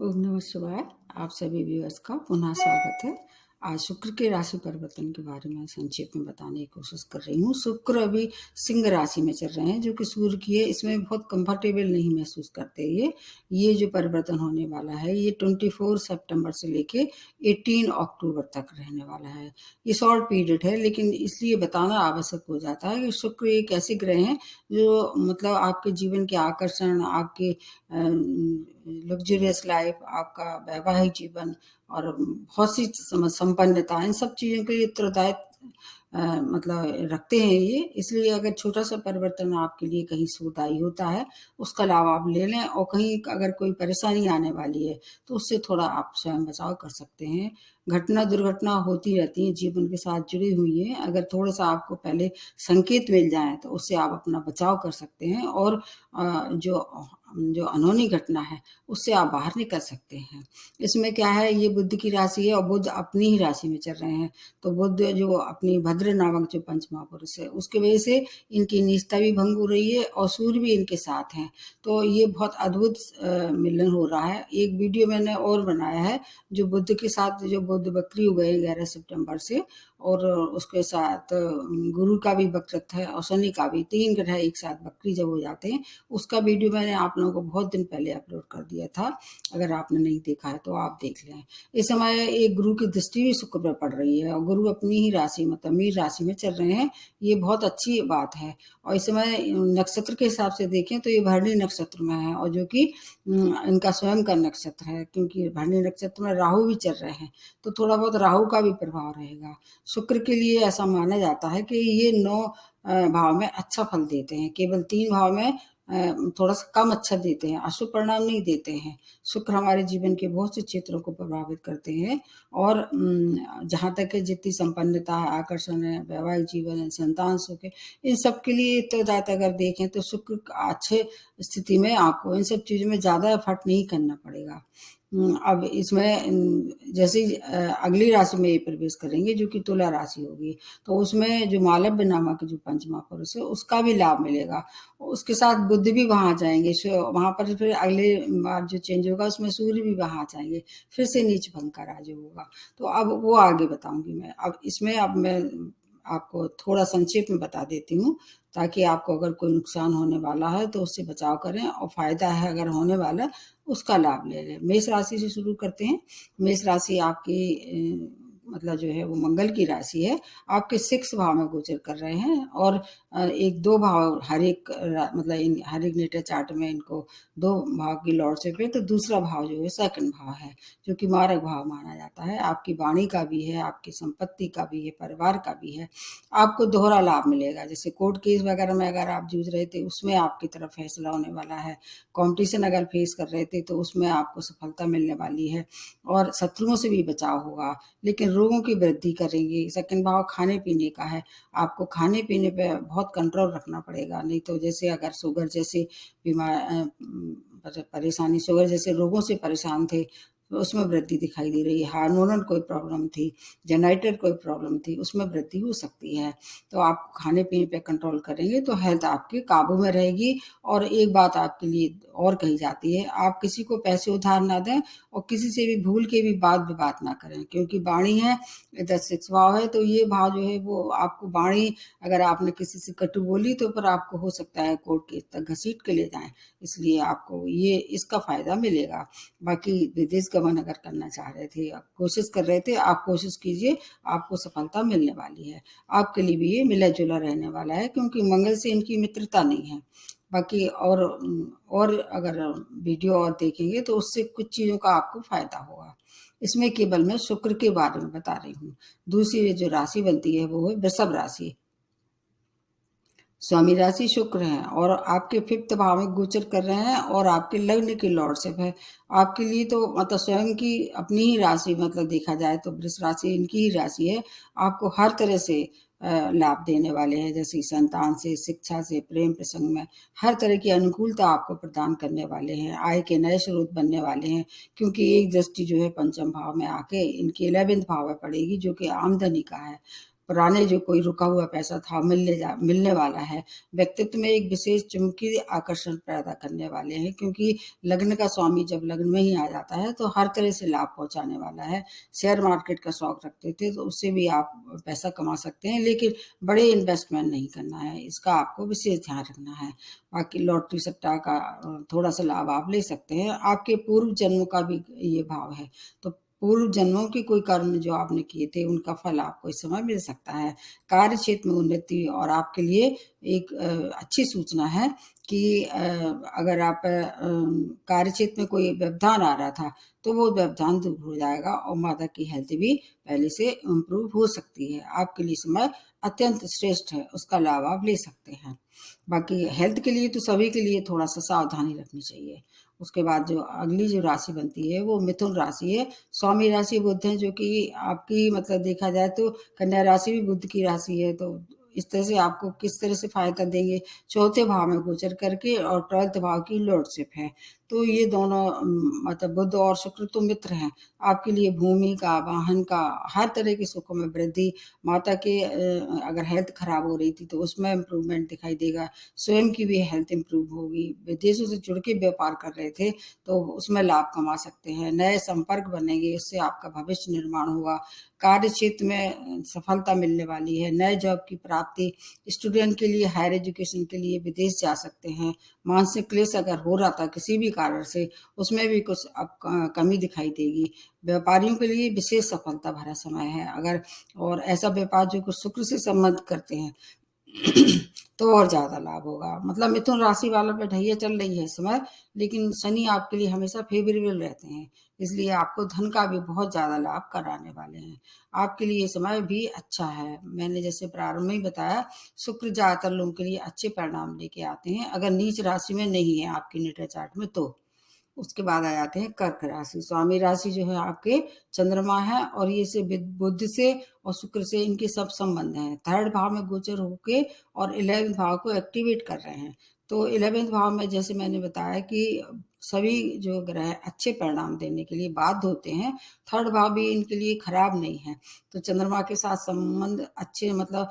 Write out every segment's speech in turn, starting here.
ओम नमः शिवाय। आप सभी व्यूअर्स का पुनः स्वागत है। आज शुक्र के राशि परिवर्तन के बारे में संक्षेप में बताने की कोशिश कर रही हूँ। शुक्र अभी सिंह राशि में चल रहे हैं, जो कि सूर्य की है। इसमें बहुत कंफर्टेबल नहीं महसूस करते। ये जो परिवर्तन होने वाला है, ये 24 सितंबर से लेके 18 अक्टूबर तक रहने वाला है। ये शॉर्ट पीरियड है, लेकिन इसलिए बताना आवश्यक हो जाता है कि शुक्र एक ऐसे ग्रह हैं जो मतलब आपके जीवन के आकर्षण, आपके लग्जरियस लाइफ, आपका वैवाहिक जीवन और बहुत सी संपन्नता, इन सब चीज़ों के लिए उत्तरदायित्व मतलब रखते हैं ये। इसलिए अगर छोटा सा परिवर्तन आपके लिए कहीं सुखदायी होता है, उसका लाभ आप ले लें, और कहीं अगर कोई परेशानी आने वाली है तो उससे थोड़ा आप स्वयं बचाव कर सकते हैं। घटना दुर्घटना होती रहती है, जीवन के साथ जुड़ी हुई है। अगर थोड़ा सा आपको पहले संकेत मिल जाए तो उससे आप अपना बचाव कर सकते हैं, और जो अनहोनी घटना है उससे आप बाहर निकल सकते हैं। इसमें क्या है, ये बुध की राशि है और बुध अपनी ही राशि में चल रहे हैं। तो बुध जो अपनी भद्र नामक जो पंच महापुरुष है, उसके वजह से इनकी निष्ठा भी भंग हो रही है और सूर्य भी इनके साथ हैं। तो ये बहुत अद्भुत मिलन हो रहा है। एक वीडियो मैंने और बनाया है, जो बुध के साथ, जो बुध बकरी हो गए 11 सितंबर से, और उसके साथ गुरु का भी वक्रत्व है और शनि का भी। 3 ग्रह एक साथ बकरी जब हो जाते हैं, उसका वीडियो मैंने आप लोगों को बहुत दिन पहले अपलोड कर दिया था। अगर आपने नहीं देखा है तो आप देख लें। इस समय एक गुरु की दृष्टि भी शुक्र पर पड़ रही है और गुरु अपनी ही राशि मतलब मीन राशि में चल रहे हैं। ये बहुत अच्छी बात है। और इस समय नक्षत्र के हिसाब से देखें तो ये भरणी नक्षत्र में है, और जो कि इनका स्वयं का नक्षत्र है, क्योंकि भरणी नक्षत्र में राहु भी चल रहे हैं, तो थोड़ा बहुत राहु का भी प्रभाव रहेगा। शुक्र के लिए ऐसा माना जाता है कि ये 9 भाव में अच्छा फल देते हैं, केवल 3 भाव में थोड़ा सा कम अच्छा देते हैं, अशुभ परिणाम नहीं देते हैं। शुक्र हमारे जीवन के बहुत से क्षेत्रों को प्रभावित करते हैं, और जहाँ तक है जितनी संपन्नता है, आकर्षण है, वैवाहिक जीवन है, संतान सुख है, इन सब के लिए तो ज़्यादा अगर देखें तो शुक्र अच्छे स्थिति में आपको इन सब चीज़ों में ज़्यादा एफर्ट नहीं करना पड़ेगा। अब इसमें जैसे ही अगली राशि में ये प्रवेश करेंगे, जो कि तुला राशि होगी, तो उसमें जो मालव्य नामक जो पंच महापुरुष है, उसका भी लाभ मिलेगा। उसके साथ बुध भी वहाँ जाएंगे, वहाँ पर फिर अगले बार जो चेंज होगा उसमें सूर्य भी वहाँ जाएंगे, फिर से नीच भंग का राज होगा। तो अब वो आगे बताऊंगी मैं। अब मैं आपको थोड़ा संक्षेप में बता देती हूँ, ताकि आपको अगर कोई नुकसान होने वाला है तो उससे बचाव करें, और फायदा है अगर होने वाला उसका लाभ ले लें। मेष राशि से शुरू करते हैं। मेष राशि आपकी मतलब जो है वो मंगल की राशि है। आपके 6 भाव में गोचर कर रहे हैं, और एक 2 भाव हर एक मतलब हर एक नेटल चार्ट में इनको 2 भाव की लॉर्डशिप है। तो दूसरा भाव जो है सेकंड भाव है, जो कि मारक भाव माना जाता है। आपकी वाणी का भी है, आपकी संपत्ति का भी है, परिवार का भी है। आपको दोहरा लाभ मिलेगा। जैसे कोर्ट केस वगैरह में अगर आप जूझ रहे थे, उसमें आपकी तरफ फैसला होने वाला है। कंपटीशन अगर फेस कर रहे थे तो उसमें आपको सफलता मिलने वाली है, और शत्रुओं से भी बचाव होगा। लेकिन रोगों की वृद्धि करेंगे। सेकंड भाव खाने पीने का है। आपको खाने पीने पे बहुत कंट्रोल रखना पड़ेगा, नहीं तो जैसे अगर शुगर जैसे परेशानी, शुगर जैसे रोगों से परेशान थे, तो उसमें वृद्धि दिखाई दे रही है। हार्मोनल कोई प्रॉब्लम थी, जेनेटिक कोई प्रॉब्लम थी, उसमें वृद्धि हो सकती है। तो आप खाने पीने पे कंट्रोल करेंगे तो हेल्थ आपके काबू में रहेगी। और एक बात आपके लिए और कही जाती है, आप किसी को पैसे उधार ना दें, और किसी से भी भूल के भी बात विवाद ना करें, क्योंकि वाणी है, इधर 6 भाव है। तो ये भाव जो है वो आपको वाणी, अगर आपने किसी से कटु बोली तो फिर आपको हो सकता है कोर्ट केस तक घसीट के ले जाएं। इसलिए आपको ये इसका फायदा मिलेगा। बाकी विदेश गमन अगर करना चाह रहे थे, आप कोशिश कर रहे थे, आप कोशिश कीजिए, आपको सफलता मिलने वाली है। आपके लिए भी ये मिला जुला रहने वाला है, क्योंकि मंगल से इनकी मित्रता नहीं है। बाकी और अगर वीडियो और देखेंगे तो उससे कुछ चीज़ों का आपको फायदा होगा। इसमें केवल मैं शुक्र के बारे में बता रही हूँ। दूसरी जो राशि बनती है वो है वृषभ राशि। स्वामी राशि शुक्र है, और आपके 5th भाव में गोचर कर रहे हैं, और आपके लग्न की लॉर्डशिप है। आपके लिए तो मतलब स्वयं की अपनी ही राशि, मतलब देखा जाए तो वृष राशि इनकी ही राशि है। आपको हर तरह से लाभ देने वाले हैं, जैसे संतान से, शिक्षा से, प्रेम प्रसंग में हर तरह की अनुकूलता आपको प्रदान करने वाले हैं। आय के नए स्रोत बनने वाले हैं, क्योंकि एक दृष्टि जो है पंचम भाव में आके इनके 11th भाव में पड़ेगी, जो कि आमदनी का है। पुराने जो कोई रुका हुआ पैसा था मिलने वाला है। व्यक्तित्व में एक विशेष चुंबकीय आकर्षण पैदा करने वाले हैं, क्योंकि लग्न का स्वामी जब लग्न में ही आ जाता है तो हर तरह से लाभ पहुंचाने वाला है। शेयर मार्केट का शौक रखते थे तो उससे भी आप पैसा कमा सकते हैं, लेकिन बड़े इन्वेस्टमेंट नहीं करना है, इसका आपको विशेष ध्यान रखना है। बाकी लॉटरी सट्टा का थोड़ा सा लाभ आप ले सकते हैं। आपके पूर्व जन्मों का भी ये भाव है, तो पूर्व जन्मों के कोई कर्म जो आपने किए थे उनका फल आपको इस समय मिल सकता है। कार्य क्षेत्र में उन्नति, और आपके लिए एक अच्छी सूचना है कि अगर आप कार्य क्षेत्र में कोई व्यवधान आ रहा था तो वो व्यवधान दूर हो जाएगा, और माता की हेल्थ भी पहले से इम्प्रूव हो सकती है। आपके लिए समय अत्यंत श्रेष्ठ है, उसका लाभ आप ले सकते हैं। बाकी हेल्थ के लिए तो सभी के लिए थोड़ा सा सावधानी रखनी चाहिए। उसके बाद जो अगली जो राशि बनती है वो मिथुन राशि है। स्वामी राशि बुध है, जो कि आपकी मतलब देखा जाए तो कन्या राशि भी बुध की राशि है, तो इस तरह से आपको किस तरह से फायदा देंगे, चौथे भाव में गोचर करके, और 12th भाव की लॉर्डशिप है। तो ये दोनों मतलब बुध और शुक्र तो मित्र हैं। आपके लिए भूमि का, वाहन का, हर तरह के सुखों में वृद्धि, माता के अगर हेल्थ खराब हो रही थी तो उसमें इम्प्रूवमेंट दिखाई देगा, स्वयं की भी हेल्थ इम्प्रूव होगी। विदेशों से जुड़ के व्यापार कर रहे थे तो उसमें लाभ कमा सकते हैं। नए संपर्क बनेंगे, उससे आपका भविष्य निर्माण होगा। कार्य क्षेत्र में सफलता मिलने वाली है। नए जॉब की प्राप्ति, स्टूडेंट के लिए हायर एजुकेशन के लिए विदेश जा सकते हैं। मानसिक क्लेश अगर हो रहा था किसी भी कारण से, उसमें भी कुछ अब कमी दिखाई देगी। व्यापारियों के लिए विशेष सफलता भरा समय है। अगर और ऐसा व्यापार जो कुछ शुक्र से संबंध करते हैं तो और ज्यादा लाभ होगा। मतलब मिथुन राशि वालों पे ढैया चल रही है इस समय, लेकिन शनि आपके लिए हमेशा फेवरेबल रहते हैं, इसलिए आपको धन का भी बहुत ज्यादा लाभ कराने वाले हैं। आपके लिए ये समय भी अच्छा है। मैंने जैसे प्रारंभ में ही बताया, शुक्र ज्यादातर लोगों के लिए अच्छे परिणाम लेके आते हैं, अगर नीच राशि में नहीं है आपकी नेटल चार्ट में तो। उसके बाद आ जाते हैं कर्क राशि। स्वामी राशि जो है आपके चंद्रमा है, और ये से बुध से और शुक्र से इनके सब संबंध हैं। 3rd भाव में गोचर होके और 11th भाव को एक्टिवेट कर रहे हैं। तो 11th भाव में जैसे मैंने बताया कि सभी जो ग्रह अच्छे परिणाम देने के लिए बाध्य होते हैं। 3rd भाव भी इनके लिए खराब नहीं है। तो चंद्रमा के साथ संबंध अच्छे, मतलब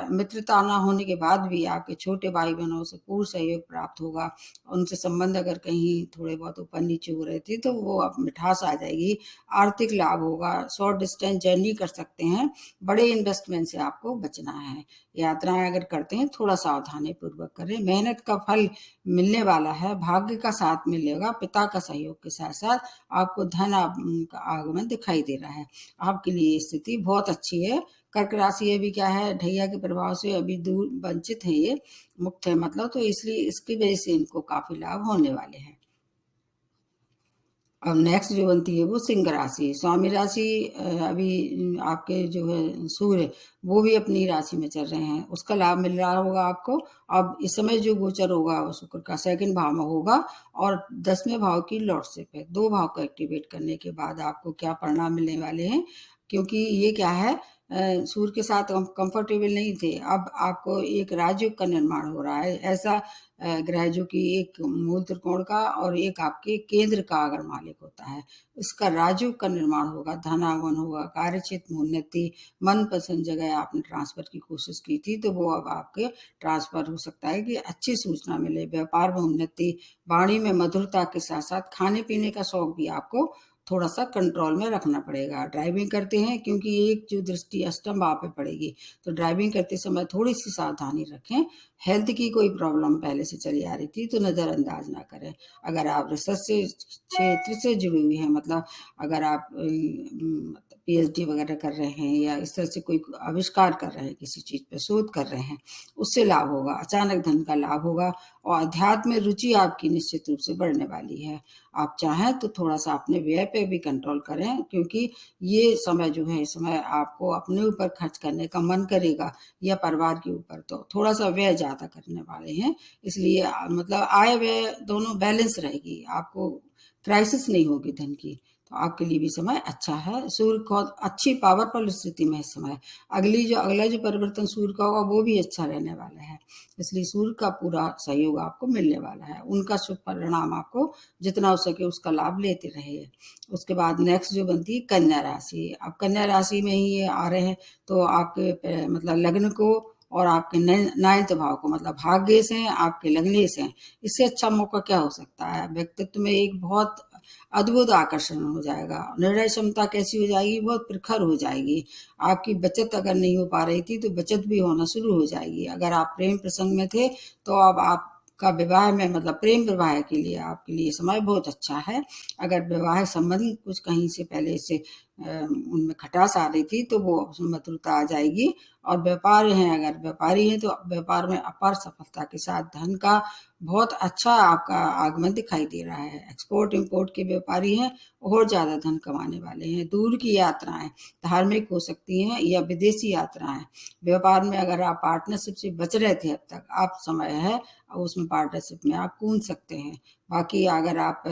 मित्रता ना होने के बाद भी आपके छोटे भाई बहनों से पूर्ण सहयोग प्राप्त होगा। उनसे संबंध अगर कहीं थोड़े बहुत ऊपर नीचे हो रहे थे तो वो अब मिठास आ जाएगी। आर्थिक लाभ होगा। शॉर्ट डिस्टेंस जर्नी कर सकते हैं। बड़े इन्वेस्टमेंट से आपको बचना है। यात्राएं अगर करते हैं थोड़ा सावधानी पूर्वक करें। मेहनत का फल मिलने वाला है, भाग्य का साथ मिलेगा। पिता का सहयोग के साथ साथ आपको धन का आगमन दिखाई दे रहा है। आपके लिए स्थिति बहुत अच्छी है। कर्क राशि अभी क्या है, ढैया के प्रभाव से अभी दूर वंचित है, ये मुक्त है मतलब, तो इसलिए इसकी वजह से इनको काफी लाभ होने वाले हैं। अब नेक्स्ट जो बनती है वो सिंह राशि। स्वामी राशि अभी आपके जो है सूर्य, वो भी अपनी राशि में चल रहे हैं, उसका लाभ मिल रहा होगा आपको। अब इस समय जो गोचर होगा वो शुक्र का 2nd भाव में होगा, और 10वें भाव की लॉर्डशिप है। 2 भाव को एक्टिवेट करने के बाद आपको क्या परिणाम मिलने वाले हैं, क्योंकि ये क्या है, सूर्य के साथ हम कंफर्टेबल नहीं थे, अब आपको एक राजयोग का निर्माण हो रहा है। ऐसा ग्रह जो कि एक मूल त्रिकोण का और एक आपके केंद्र का अगर मालिक होता है, इसका राजयोग का निर्माण होगा, धनागमन होगा, कार्य क्षेत्र में उन्नति। मनपसंद जगह आपने ट्रांसफर की कोशिश की थी तो वो अब आपके ट्रांसफर हो सकता है कि अच्छी सूचना मिले। व्यापार में उन्नति, वाणी में मधुरता के साथ साथ खाने पीने का शौक भी आपको थोड़ा सा कंट्रोल में रखना पड़ेगा। ड्राइविंग करते हैं, क्योंकि एक जो दृष्टि अष्टम भाव पे पड़ेगी, तो ड्राइविंग करते समय थोड़ी सी सावधानी रखें। हेल्थ की कोई प्रॉब्लम पहले से चली आ रही थी तो नज़रअंदाज ना करें। अगर आप रिसर्च से क्षेत्र से जुड़ी हुई हैं, मतलब अगर आप पीएचडी वगैरह कर रहे हैं या इस तरह से कोई आविष्कार कर रहे हैं, किसी चीज़ पे शोध कर रहे हैं, उससे लाभ होगा। अचानक धन का लाभ होगा, और अध्यात्म में रुचि आपकी निश्चित रूप से बढ़ने वाली है। आप चाहें तो थोड़ा सा अपने व्यय पे भी कंट्रोल करें, क्योंकि ये समय जो है, इस समय आपको अपने ऊपर खर्च करने का मन करेगा या परिवार के ऊपर, तो थोड़ा सा व्यय ज़्यादा करने वाले हैं। इसलिए मतलब आय व्यय दोनों बैलेंस रहेगी, आपको क्राइसिस नहीं होगी धन की। तो आपके लिए भी समय अच्छा है। सूर्य बहुत अच्छी पावरफुल स्थिति में इस समय। अगला जो परिवर्तन सूर्य का होगा वो भी अच्छा रहने वाला है, इसलिए सूर्य का पूरा सहयोग आपको मिलने वाला है। उनका शुभ परिणाम आपको जितना हो सके उसका लाभ लेते रहिए। उसके बाद नेक्स्ट जो बनती है कन्या राशि। अब कन्या राशि में ही ये आ रहे हैं, तो आपके मतलब लग्न को और आपके नाइन्थ भाव को, मतलब भाग्य से हैं, आपके लगने से हैं। इससे अच्छा मौका क्या हो सकता है? व्यक्तित्व में एक बहुत अद्भुत आकर्षण हो जाएगा। निर्णय क्षमता कैसी हो जाएगी? बहुत प्रखर हो जाएगी। आपकी बचत अगर नहीं हो पा रही थी तो बचत भी होना शुरू हो जाएगी। अगर आप प्रेम प्रसंग में थे तो अब आपका विवाह में, मतलब प्रेम विवाह के लिए आपके लिए समय बहुत अच्छा है। अगर विवाह संबंध कुछ कहीं से पहले से उनमें खटास आ रही थी तो वो उसमें मधुरता आ जाएगी। और व्यापार हैं, अगर व्यापारी हैं तो व्यापार में अपार सफलता के साथ धन का बहुत अच्छा आपका आगमन दिखाई दे रहा है। एक्सपोर्ट इंपोर्ट के व्यापारी हैं, और ज़्यादा धन कमाने वाले हैं। दूर की यात्राएं धार्मिक हो सकती हैं या विदेशी यात्राएं। व्यापार में अगर आप पार्टनरशिप से बच रहे थे अब तक, आप समय है और उसमें पार्टनरशिप में आप कूद सकते हैं। बाकी अगर आप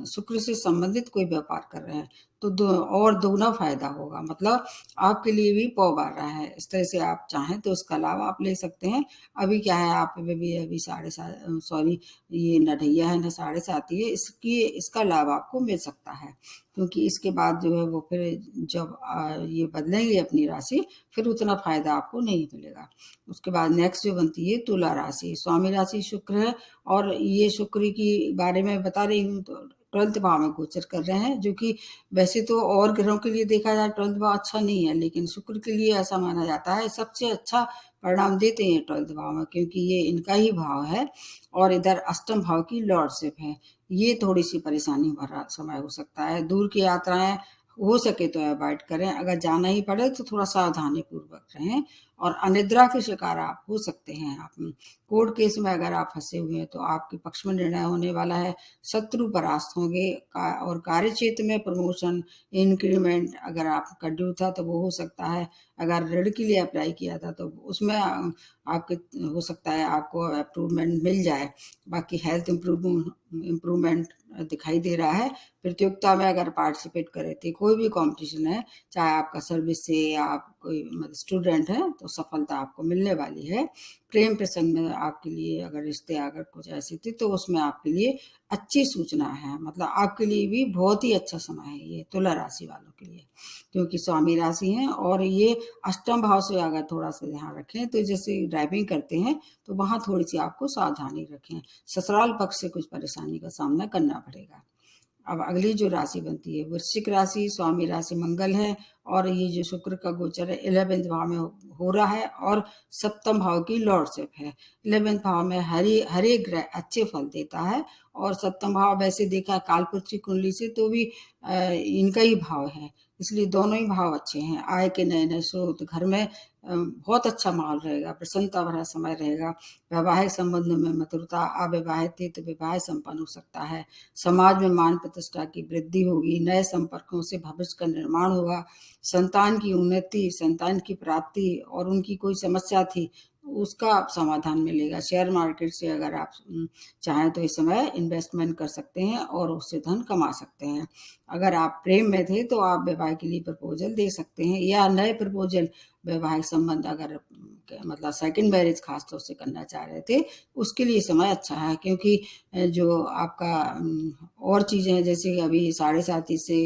शुक्र से संबंधित कोई व्यापार कर रहे हैं तो और दोगुना फायदा होगा, मतलब आपके लिए भी पौ आ रहा है। इस तरह से आप चाहें तो इसका लाभ आप ले सकते हैं। अभी क्या है, आप अभी 7:30, सॉरी, ये न ढैया है न 7:30 है, इसका लाभ आपको मिल सकता है। क्योंकि इसके बाद जो है वो फिर जब ये बदलेंगे अपनी राशि, फिर उतना फायदा आपको नहीं मिलेगा। उसके बाद नेक्स्ट जो बनती है तुला राशि। स्वामी राशि शुक्र है, और ये शुक्र की बारे में बता रही हूँ, तो 12th भाव में गोचर कर रहे हैं, जो कि वैसे तो और ग्रहों के लिए देखा जाए 12th भाव अच्छा नहीं है, लेकिन शुक्र के लिए ऐसा माना जाता है सबसे अच्छा परिणाम देते हैं 12th भाव में, क्योंकि ये इनका ही भाव है और इधर अष्टम भाव की लॉर्डशिप है। ये थोड़ी सी परेशानी भरा समय हो सकता है। दूर की यात्राएं हो सके तो अवॉइड करें। अगर जाना ही पड़े तो थोड़ा सावधानी पूर्वक रहें। और अनिद्रा के शिकार आप हो सकते हैं। आप कोर्ट केस में अगर आप फंसे हुए हैं तो आपके पक्ष में निर्णय होने वाला है। शत्रु परास्त होंगे। और कार्य क्षेत्र में प्रमोशन, इंक्रीमेंट अगर आपका ड्यू था तो वो हो सकता है। अगर ऋण के लिए अप्लाई किया था तो उसमें आपके हो सकता है आपको अप्रूवमेंट मिल जाए। बाकी हेल्थ इम्प्रूवमेंट दिखाई दे रहा है। प्रतियोगिता में अगर पार्टिसिपेट करे थे, कोई भी कंपटीशन है, चाहे आपका सर्विस से या आप कोई मतलब स्टूडेंट है, तो सफलता आपको मिलने वाली है। प्रेम प्रसंग में आपके लिए अगर रिश्ते अगर कुछ ऐसे थे तो उसमें आपके लिए अच्छी सूचना है। मतलब आपके लिए भी बहुत ही अच्छा समय है ये तुला राशि वालों के लिए, क्योंकि स्वामी राशि है। और ये अष्टम भाव से अगर थोड़ा सा ध्यान रखें, तो जैसे ड्राइविंग करते हैं तो वहां थोड़ी सी आपको सावधानी रखें। ससुराल पक्ष से कुछ परेशानी का सामना करना पड़ेगा। अब अगली जो राशि बनती है वृश्चिक राशि। स्वामी राशि मंगल है, और ये जो शुक्र का गोचर है 11वें भाव में हो रहा है, और सप्तम भाव की लॉर्डशिप है। 11वें भाव में हर एक ग्रह अच्छे फल देता है, और सप्तम भाव वैसे देखा कालपुरुष की कुंडली से तो भी इनका ही भाव है, इसलिए दोनों ही भाव अच्छे हैं। आय के नए नए स्रोत, घर में बहुत अच्छा माहौल रहेगा, प्रसन्नता भरा समय रहेगा। वैवाहिक संबंधों में मधुरता, अविवाहित थे तो विवाह संपन्न हो सकता है। समाज में मान प्रतिष्ठा की वृद्धि होगी। नए संपर्कों से भविष्य का निर्माण होगा। संतान की उन्नति, संतान की प्राप्ति, और उनकी कोई समस्या थी उसका समाधान मिलेगा। शेयर मार्केट से अगर आप चाहें तो इस समय इन्वेस्टमेंट कर सकते हैं और उससे धन कमा सकते हैं। अगर आप प्रेम में थे तो आप विवाह के लिए प्रपोजल दे सकते हैं, या नए प्रपोजल वैवाहिक संबंध अगर मतलब सेकंड मैरिज खास तौर से करना चाह रहे थे, उसके लिए समय अच्छा है। क्योंकि जो आपका और चीज़ें हैं, जैसे कि अभी 7:30 से,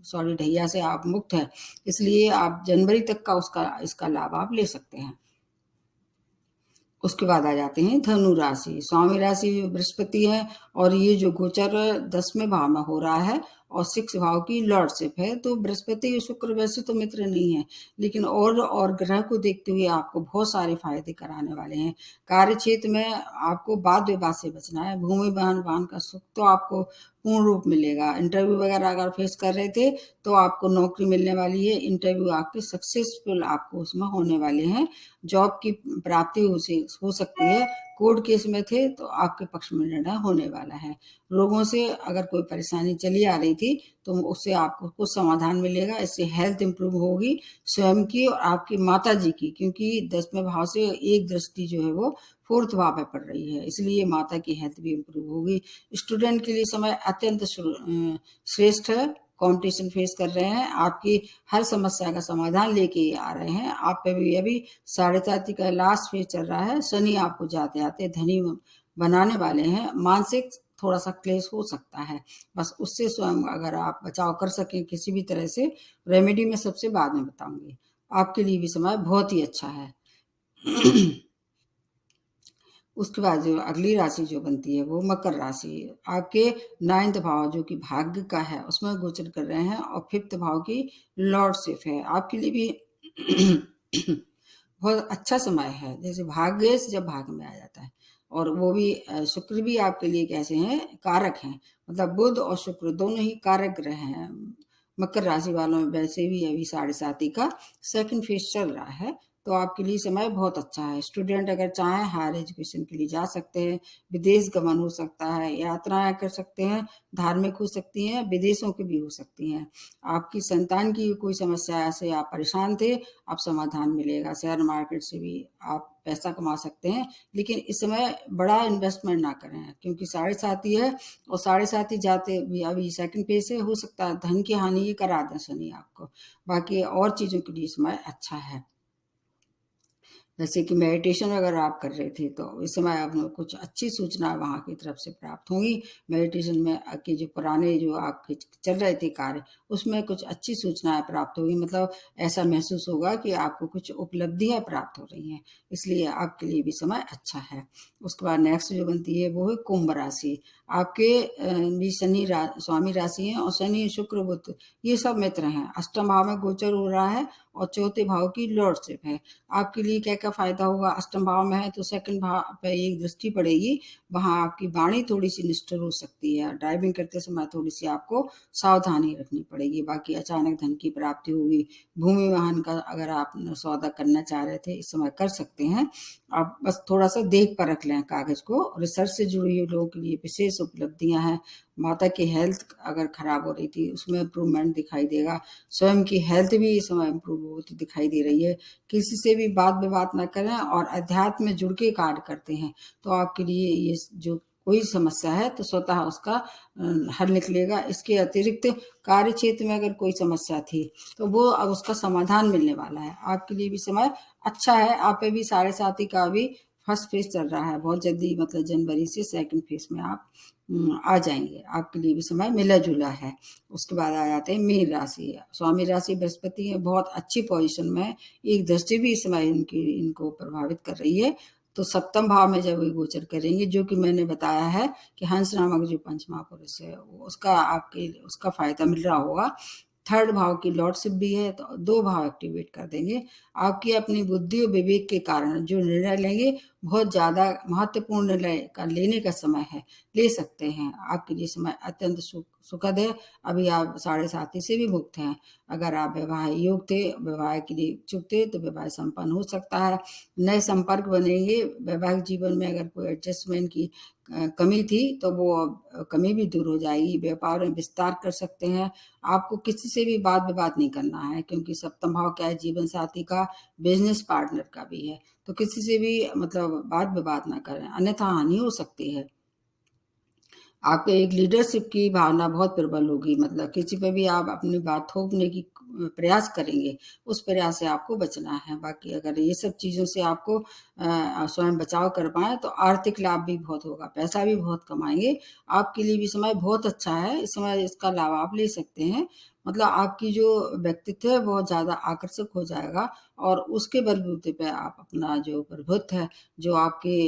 सॉरी, ढैया से आप मुक्त हैं, इसलिए आप जनवरी तक का इसका लाभ आप ले सकते हैं। उसके बाद आ जाते हैं धनु राशि। स्वामी राशि बृहस्पति है, और ये जो गोचर 10वें भाव में हो रहा है और 6 भाव की लॉर्डशिप है। तो बृहस्पति और शुक्र वैसे तो मित्र नहीं है, लेकिन और ग्रह को देखते हुए आपको बहुत सारे फायदे कराने वाले हैं। कार्य क्षेत्र में आपको वाद विवाद से बचना है। भूमि वाहन का सुख तो आपको पूर्ण रूप मिलेगा। इंटरव्यू वगैरह अगर फेस कर रहे थे तो आपको नौकरी मिलने वाली है। इंटरव्यू आपके सक्सेसफुल आपको उसमें होने वाले हैं। जॉब की प्राप्ति हो सकती है। कोर्ट केस में थे तो आपके पक्ष में निर्णय होने वाला है। लोगों से अगर कोई परेशानी चली आ रही थी तो उससे आपको कुछ समाधान मिलेगा। इससे हेल्थ इंप्रूव होगी, स्वयं की और आपकी माता जी की, क्योंकि 10वें भाव से एक दृष्टि जो है वो 4th भाव में पड़ रही है, इसलिए माता की हेल्थ भी इंप्रूव होगी। स्टूडेंट के लिए समय अत्यंत श्रेष्ठ है। कंपटीशन फेस कर रहे हैं, आपकी हर समस्या का समाधान लेके ही आ रहे हैं। आप पे भी अभी 7.5 का लास्ट फेज चल रहा है। शनि आपको जाते-आते धनी बनाने वाले हैं। मानसिक थोड़ा-सा क्लेश हो सकता है, बस उससे स्वयं अगर आप बचाव कर सकें किसी भी तरह से, रेमेडी मैं सबसे बाद में बताऊँगी। आपके लिए भी समय बहुत ही अच्छा है। उसके बाद जो अगली राशि जो बनती है वो मकर राशि। आपके 9th भाव जो कि भाग्य का है उसमें गोचर कर रहे हैं और 5th भाव की लॉर्डशिप है। आपके लिए भी बहुत अच्छा समय है। जैसे भाग्य से जब भाग्य में आ जाता है और वो भी शुक्र भी आपके लिए कैसे हैं, कारक हैं। मतलब बुध और शुक्र दोनों ही कारक ग्रह हैं। मकर राशि वालों में वैसे भी अभी 7.5 का सेकंड फेज चल रहा है, तो आपके लिए समय बहुत अच्छा है। स्टूडेंट अगर चाहें हायर एजुकेशन के लिए जा सकते हैं, विदेश गमन हो सकता है, यात्राएं कर सकते हैं, धार्मिक हो सकती हैं, विदेशों की भी हो सकती हैं। आपकी संतान की कोई समस्या से आप परेशान थे, अब समाधान मिलेगा। शेयर मार्केट से भी आप पैसा कमा सकते हैं, लेकिन इस समय बड़ा इन्वेस्टमेंट ना करें क्योंकि 7.5 है और 7.5 जाते भी अभी सेकंड फेज से हो सकता है धन की हानि ये करा दें शनि आपको। बाकी और चीज़ों के लिए समय अच्छा है। जैसे कि मेडिटेशन अगर आप कर रहे थे तो इस समय आपको कुछ अच्छी सूचना वहाँ की तरफ से प्राप्त होंगी। मेडिटेशन में के जो पुराने जो आपके चल रहे थे कार्य उसमें कुछ अच्छी सूचनाएं प्राप्त होगी। मतलब ऐसा महसूस होगा कि आपको कुछ उपलब्धियां प्राप्त हो रही हैं, इसलिए आपके लिए भी समय अच्छा है। उसके बाद नेक्स्ट जो बनती है वो है कुंभ राशि। आपके भी शनि स्वामी राशि है और शनि शुक्र बुध ये सब मित्र हैं। अष्टम भाव में गोचर हो रहा है और चौथे भाव की लॉर्डशिप है। आपके लिए क्या-क्या फ़ायदा होगा? अष्टम भाव में है तो सेकंड भाव पे एक दृष्टि पड़ेगी, वहाँ आपकी वाणी थोड़ी-सी निष्ठुर हो सकती है। ड्राइविंग करते समय थोड़ी-सी आपको सावधानी रखनी पड़ेगी। बाकी अचानक धन की प्राप्ति होगी। भूमि वाहन का अगर आप सौदा करना चाह रहे थे, इस समय कर सकते हैं। आप बस थोड़ा-सा देख परख लें कागज़ को। रिसर्च से जुड़ी हुई लोगों के लिए विशेष उपलब्धियाँ हैं। माता की हेल्थ अगर खराब हो रही थी, उसमें इम्प्रूवमेंट दिखाई देगा। स्वयं की हेल्थ भी इस समय इम्प्रूव होती दिखाई दे रही है। किसी से भी वाद-विवाद ना करें और अध्यात्म में जुड़ के कार्य करते हैं, तो आपके लिए ये जो कोई समस्या है तो स्वतः उसका हल निकलेगा। इसके अतिरिक्त कार्य क्षेत्र में अगर कोई समस्या थी, तो वो अब उसका समाधान मिलने वाला है। आपके लिए भी समय अच्छा है। आप पे भी 7.5 का अभी फर्स्ट फेज चल रहा है। बहुत जल्दी मतलब जनवरी से सेकंड फेज में आप आ जाएँगे। आपके लिए भी समय मिला-जुला है। उसके बाद आ जाते हैं मीन राशि। स्वामी राशि बृहस्पति है, बहुत अच्छी पोजीशन में है। एक दृष्टि भी इस समय इनको प्रभावित कर रही है। तो सप्तम भाव में जब ये गोचर करेंगे, जो कि मैंने बताया है कि हंस नामक जो पंच महापुरुष है, उसका फ़ायदा मिल रहा होगा। थर्ड भाव की लॉर्डशिप भी है, तो 2 भाव एक्टिवेट कर देंगे। आपकी अपनी बुद्धि और विवेक के कारण जो निर्णय लेंगे, बहुत ज़्यादा महत्वपूर्ण निर्णय का लेने का समय है, ले सकते हैं। आपके लिए समय अत्यंत सुखद है। अभी आप 7.5 से भी मुक्त हैं। अगर आप विवाह योग्य थे, विवाह के लिए इच्छुक थे, तो विवाह संपन्न हो सकता है। नए संपर्क बनेंगे। वैवाहिक जीवन में अगर कोई एडजस्टमेंट की कमी थी, तो वो कमी भी दूर हो जाएगी। व्यापार में विस्तार कर सकते हैं। आपको किसी से भी वाद-विवाद नहीं करना है क्योंकि सप्तम भाव क्या है, जीवन साथी का, बिज़नेस पार्टनर का भी है। तो किसी से भी मतलब वाद-विवाद ना करें, अन्यथा हानि हो सकती है। आपके एक लीडरशिप की भावना बहुत प्रबल होगी। मतलब किसी पे भी आप अपनी बात थोपने की प्रयास करेंगे, उस प्रयास से आपको बचना है। बाकी अगर ये सब चीज़ों से आपको स्वयं बचाव कर पाएँ तो आर्थिक लाभ भी बहुत होगा, पैसा भी बहुत कमाएँगे। आपके लिए भी समय बहुत अच्छा है, इस समय इसका लाभ आप ले सकते हैं। मतलब आपकी जो व्यक्तित्व है बहुत ज़्यादा आकर्षक हो जाएगा और उसके बलबूते पे आप अपना जो प्रभुत्व है, जो आपके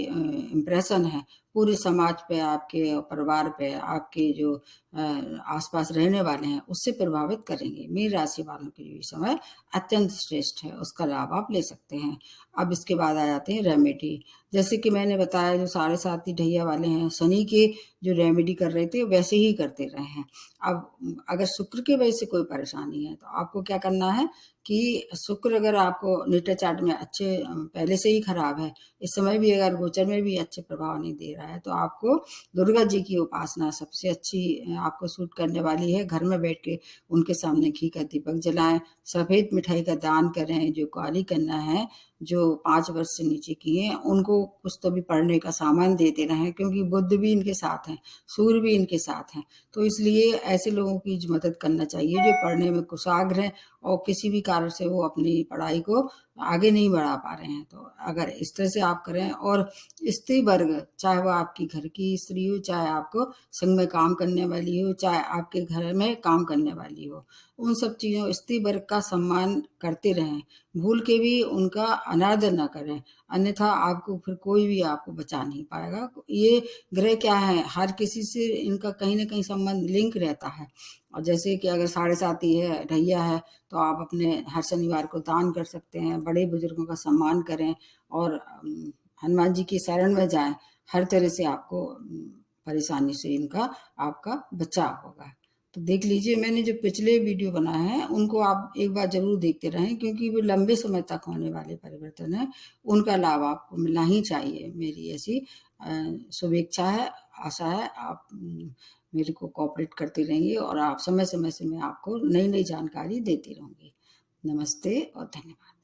इम्प्रेशन है, पूरे समाज पे, आपके परिवार पे, आपके जो आस-पास रहने वाले हैं, उससे प्रभावित करेंगे। मीन राशि वालों के लिए समय अत्यंत श्रेष्ठ है, उसका लाभ आप ले सकते हैं। अब इसके बाद आ जाते हैं रेमेडी। जैसे कि मैंने बताया जो 7.5 ढैया वाले हैं, शनि के जो रेमेडी कर रहे थे, वैसे ही करते रहे हैं। अब अगर शुक्र की वजह से कोई परेशानी है, तो आपको क्या करना है कि शुक्र अगर आपको नेटल चार्ट में अच्छे पहले से ही खराब है, इस समय भी अगर गोचर में भी अच्छे प्रभाव नहीं दे रहा है, तो आपको दुर्गा जी की उपासना सबसे अच्छी आपको सूट करने वाली है। घर में बैठ के उनके सामने घी का दीपक जलाएँ, सफ़ेद मिठाई का दान करें। जो कुंवारी कन्या हैं, जो 5 वर्ष से नीचे की हैं, उनको कुछ तो भी पढ़ने का सामान देते रहें, क्योंकि बुध भी इनके साथ हैं, सूर्य भी इनके साथ हैं। तो इसलिए ऐसे लोगों की मदद करना चाहिए जो पढ़ने में कुशाग्र हैं और किसी भी कारण से वो अपनी पढ़ाई को आगे नहीं बढ़ा पा रहे हैं। तो अगर इस तरह से आप करें, और स्त्री वर्ग, चाहे वो आपकी घर की स्त्री हो, चाहे आपको संघ में काम करने वाली हो, चाहे आपके घर में काम करने वाली हो, उन सब चीज़ों स्त्री वर्ग का सम्मान करते रहें। भूल के भी उनका अनादर ना करें, अन्यथा आपको फिर कोई भी आपको बचा नहीं पाएगा। ये ग्रह क्या है, हर किसी से इनका कहीं न कहीं संबंध लिंक रहता है। और जैसे कि अगर साढ़े साती है, ढैया है, तो आप अपने हर शनिवार को दान कर सकते हैं, बड़े बुजुर्गों का सम्मान करें और हनुमान जी की शरण में जाएँ। हर तरह से आपको परेशानी से इनका आपका बचाव होगा। तो देख लीजिए, मैंने जो पिछले वीडियो बनाए हैं, उनको आप एक बार ज़रूर देखते रहें, क्योंकि वो लंबे समय तक होने वाले परिवर्तन हैं, उनका लाभ आपको मिलना ही चाहिए। मेरी ऐसी शुभेच्छा है, आशा है। आप मेरे को कोऑपरेट करते रहिए और आप समय-समय से मैं आपको नई-नई जानकारी देती रहूँगी। नमस्ते और धन्यवाद।